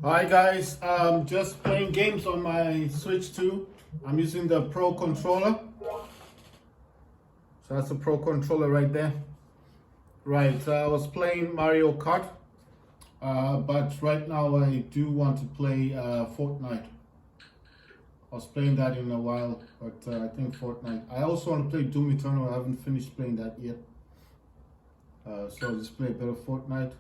Hi guys, just playing games on my Switch 2. I'm using the Pro controller. So that's the Pro controller right there. Right, I was playing Mario Kart, but right now I do want to play Fortnite. I was playing that in a while, but I think Fortnite. I also want to play Doom Eternal. I haven't finished playing that yet. So I'll just play a bit of Fortnite.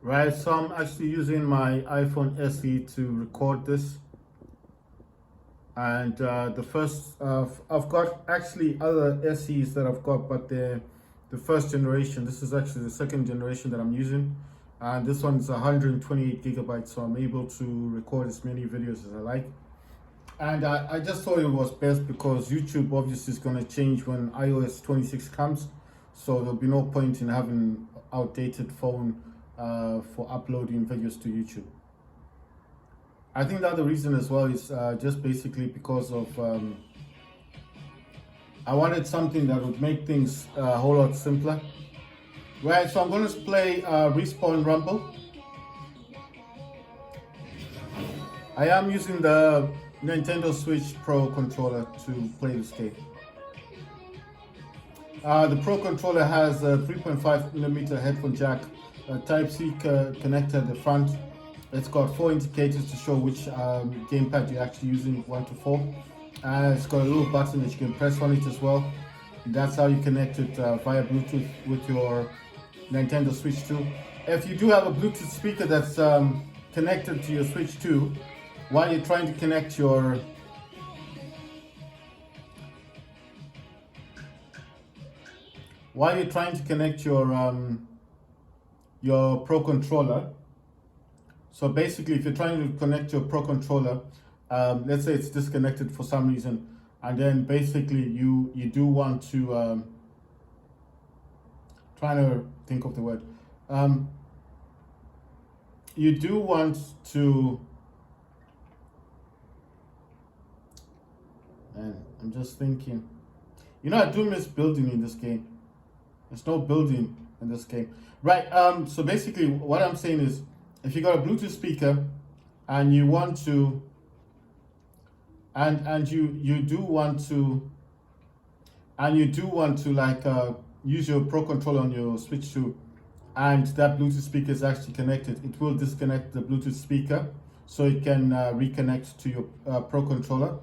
Right, so I'm actually using my iPhone SE to record this. And the first, I've got actually other SEs that I've got, but the first generation. This is actually the second generation that I'm using. And this one's 128 gigabytes, so I'm able to record as many videos as I like. And I just thought it was best because YouTube obviously is going to change when iOS 26 comes. So there'll be no point in having outdated phone for uploading videos to YouTube. I think the other reason as well is just basically because of I wanted something that would make things a whole lot simpler. Right, so I'm going to play Respawn Rumble. I am using the Nintendo Switch Pro controller to play this game. The Pro controller has a 3.5mm headphone jack, a Type-C connector at the front. It's got 4 indicators to show which gamepad you're actually using, 1 to 4. It's got a little button that you can press on it as well. That's how you connect it via Bluetooth with your Nintendo Switch 2. If you do have a Bluetooth speaker that's connected to your Switch 2, while you're trying to connect your Pro controller. So basically, if you're trying to connect your Pro controller, let's say it's disconnected for some reason, and then basically you do want to trying to think of the word. You do want to. And I'm just thinking. I do miss building in this game. There's no building in this game, right? So basically, what I'm saying is, if you got a Bluetooth speaker and you want to and you do want to like use your Pro controller on your Switch 2, and that Bluetooth speaker is actually connected, it will disconnect the Bluetooth speaker so it can reconnect to your Pro controller.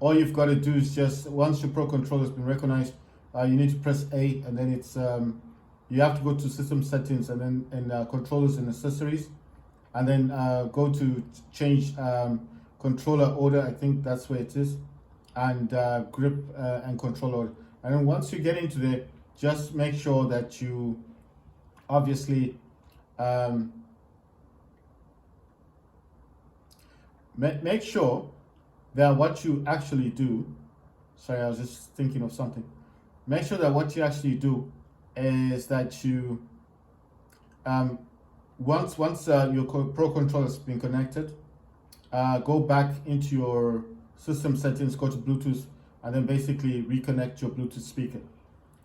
All you've got to do is just, once your Pro controller has been recognized, you need to press A, and then it's you have to go to system settings and then in controllers and accessories, and then go to change controller order. I think that's where it is, and grip and control order. And then once you get into there, just make sure that you obviously make sure that what you actually do. Sorry, I was just thinking of something. Make sure that what you actually do is that you once your Pro controller has been connected, go back into your system settings, go to Bluetooth, and then basically reconnect your Bluetooth speaker.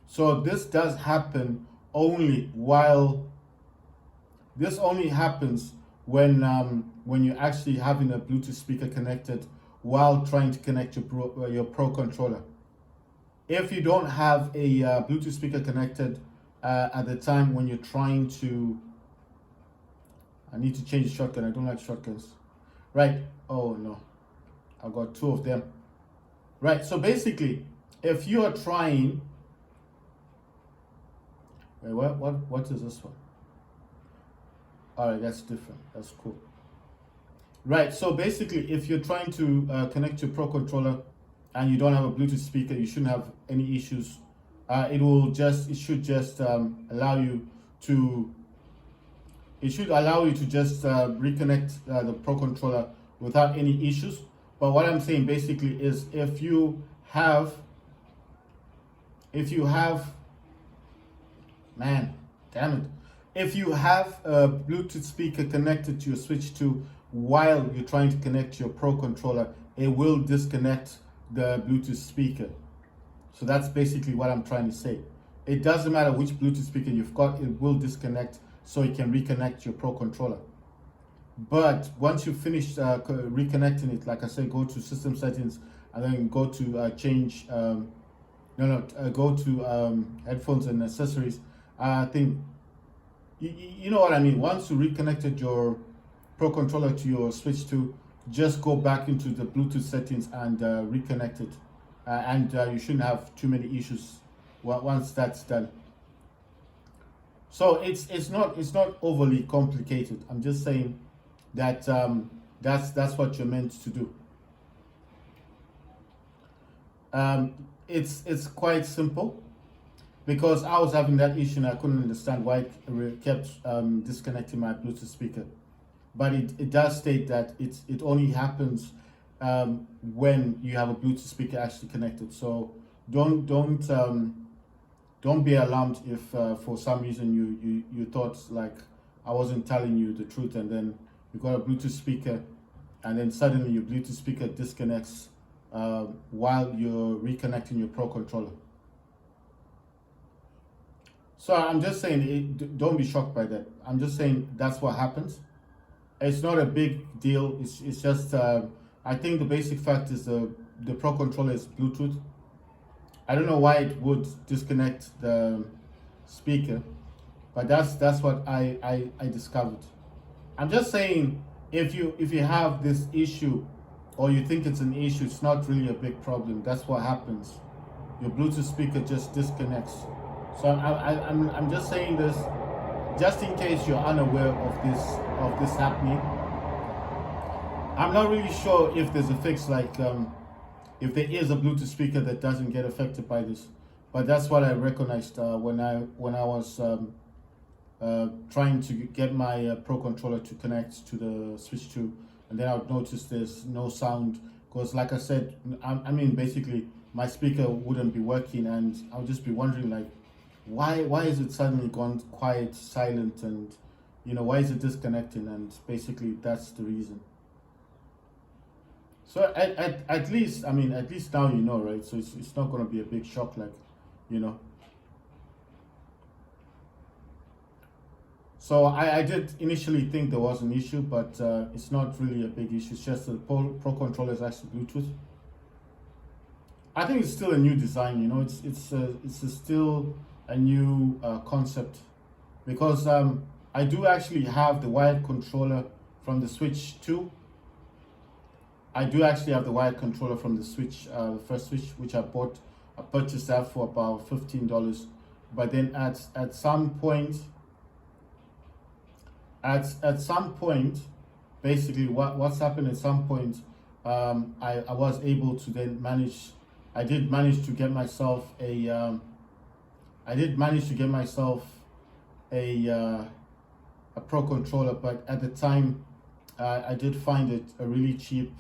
So this does happen only this only happens when you're actually having a Bluetooth speaker connected while trying to connect your Pro controller. If you don't have a Bluetooth speaker connected at the time when you're trying to, I need to change the shotgun. I don't like shotguns. Right. Oh no, I've got 2 of them. Right. So basically, if you are trying, wait, what is this one? All right, that's different. That's cool. Right. So basically, if you're trying to connect your Pro controller and you don't have a Bluetooth speaker, you shouldn't have any issues. It should just allow you to. It should allow you to just reconnect the Pro controller without any issues. But what I'm saying basically is, if you have, man, damn it, if you have a Bluetooth speaker connected to your Switch 2 while you're trying to connect your Pro controller, it will disconnect the Bluetooth speaker. So that's basically what I'm trying to say. It doesn't matter which Bluetooth speaker you've got, it will disconnect so it can reconnect your Pro controller. But once you finish reconnecting it, like I said, go to system settings and then go to change, go to headphones and accessories. I think, you know what I mean. Once you reconnected your Pro controller to your Switch 2, just go back into the Bluetooth settings and reconnect it. And you shouldn't have too many issues once that's done. So it's not overly complicated. I'm just saying that that's what you're meant to do. It's quite simple, because I was having that issue and I couldn't understand why it kept disconnecting my Bluetooth speaker. But it does state that it only happens when you have a Bluetooth speaker actually connected. So don't be alarmed if for some reason you thought like I wasn't telling you the truth, and then you got a Bluetooth speaker and then suddenly your Bluetooth speaker disconnects while you're reconnecting your Pro controller. So I'm just saying, don't be shocked by that. I'm just saying that's what happens. It's not a big deal. It's just I think the basic fact is the Pro controller is Bluetooth. I don't know why it would disconnect the speaker, but that's what I discovered. I'm just saying, if you have this issue or you think it's an issue, it's not really a big problem. That's what happens. Your Bluetooth speaker just disconnects. So I'm just saying this just in case you're unaware of this happening. I'm not really sure if there's a fix, like if there is a Bluetooth speaker that doesn't get affected by this, but that's what I recognized when I was trying to get my Pro controller to connect to the Switch 2, and then I would notice there's no sound, because like I said, I mean basically my speaker wouldn't be working, and I'll just be wondering like, why is it suddenly gone quiet, silent, and why is it disconnecting? And basically that's the reason. So at least now you know, right? So it's not going to be a big shock, like So I did initially think there was an issue, but it's not really a big issue. It's just the Pro controller is actually Bluetooth. I think it's still a new design, it's still a new concept, because I do actually have the wired controller from the Switch 2. I do actually have the wired controller from the Switch, the first Switch, which I purchased that for about $15. But then at some point, basically what's happened at some point, I was able to then I did manage to get myself a Pro controller, but at the time I did find it a really cheap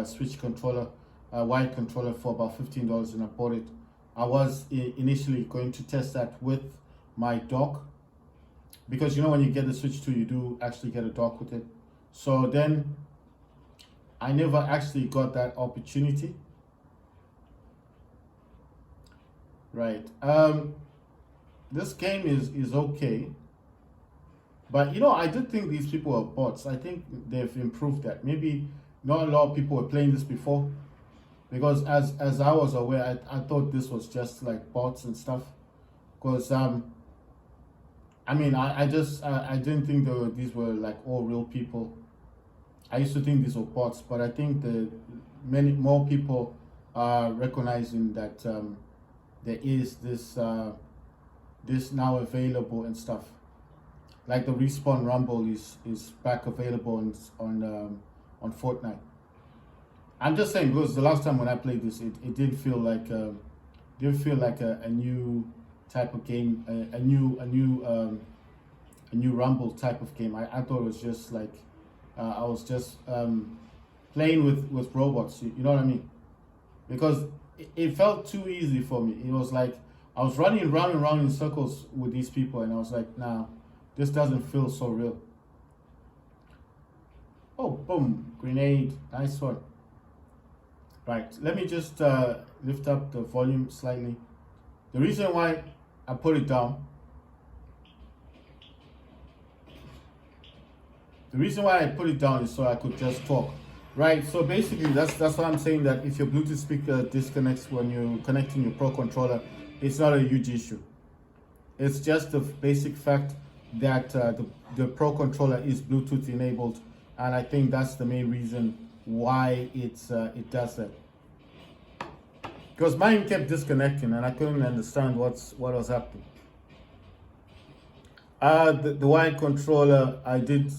Switch controller, wired controller, for about $15, and I bought it. I was initially going to test that with my dock, because when you get the Switch 2, you do actually get a dock with it. So then I never actually got that opportunity. Right. This game is okay, but I did think these people are bots. I think they've improved that. Maybe not a lot of people were playing this before, because as I was aware, I thought this was just like bots and stuff. Because I didn't think these were like all real people. I used to think these were bots, but I think many more people recognizing that there is this now available and stuff. Like the Respawn Rumble is back available on Fortnite. I'm just saying because the last time when I played this, it did feel like a new type of game, a new Rumble type of game. I thought it was just like I was just playing with robots. You know what I mean? Because it felt too easy for me. It was like I was running round and round in circles with these people, and I was like, nah, this doesn't feel so real. Oh, boom, grenade, nice one. Right, let me just lift up the volume slightly. The reason why I put it down, is so I could just talk. Right, so basically that's why I'm saying that if your Bluetooth speaker disconnects when you're connecting your Pro controller, it's not a huge issue. It's just the basic fact that the Pro controller is Bluetooth enabled, and I think that's the main reason why it does that. Because mine kept disconnecting and I couldn't understand what was happening. The wired controller, I did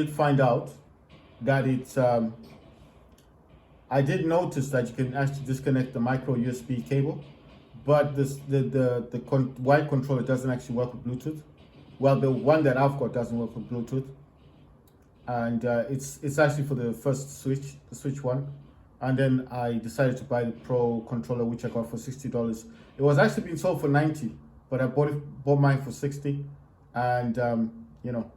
find out that it's I did notice that you can actually disconnect the micro USB cable, but the wired controller doesn't actually work with Bluetooth. Well, the one that I've got doesn't work with Bluetooth, and it's actually for the first switch, the switch one. And then I decided to buy the Pro controller, which I got for $60. It was actually being sold for $90, but I bought mine for $60, and you know,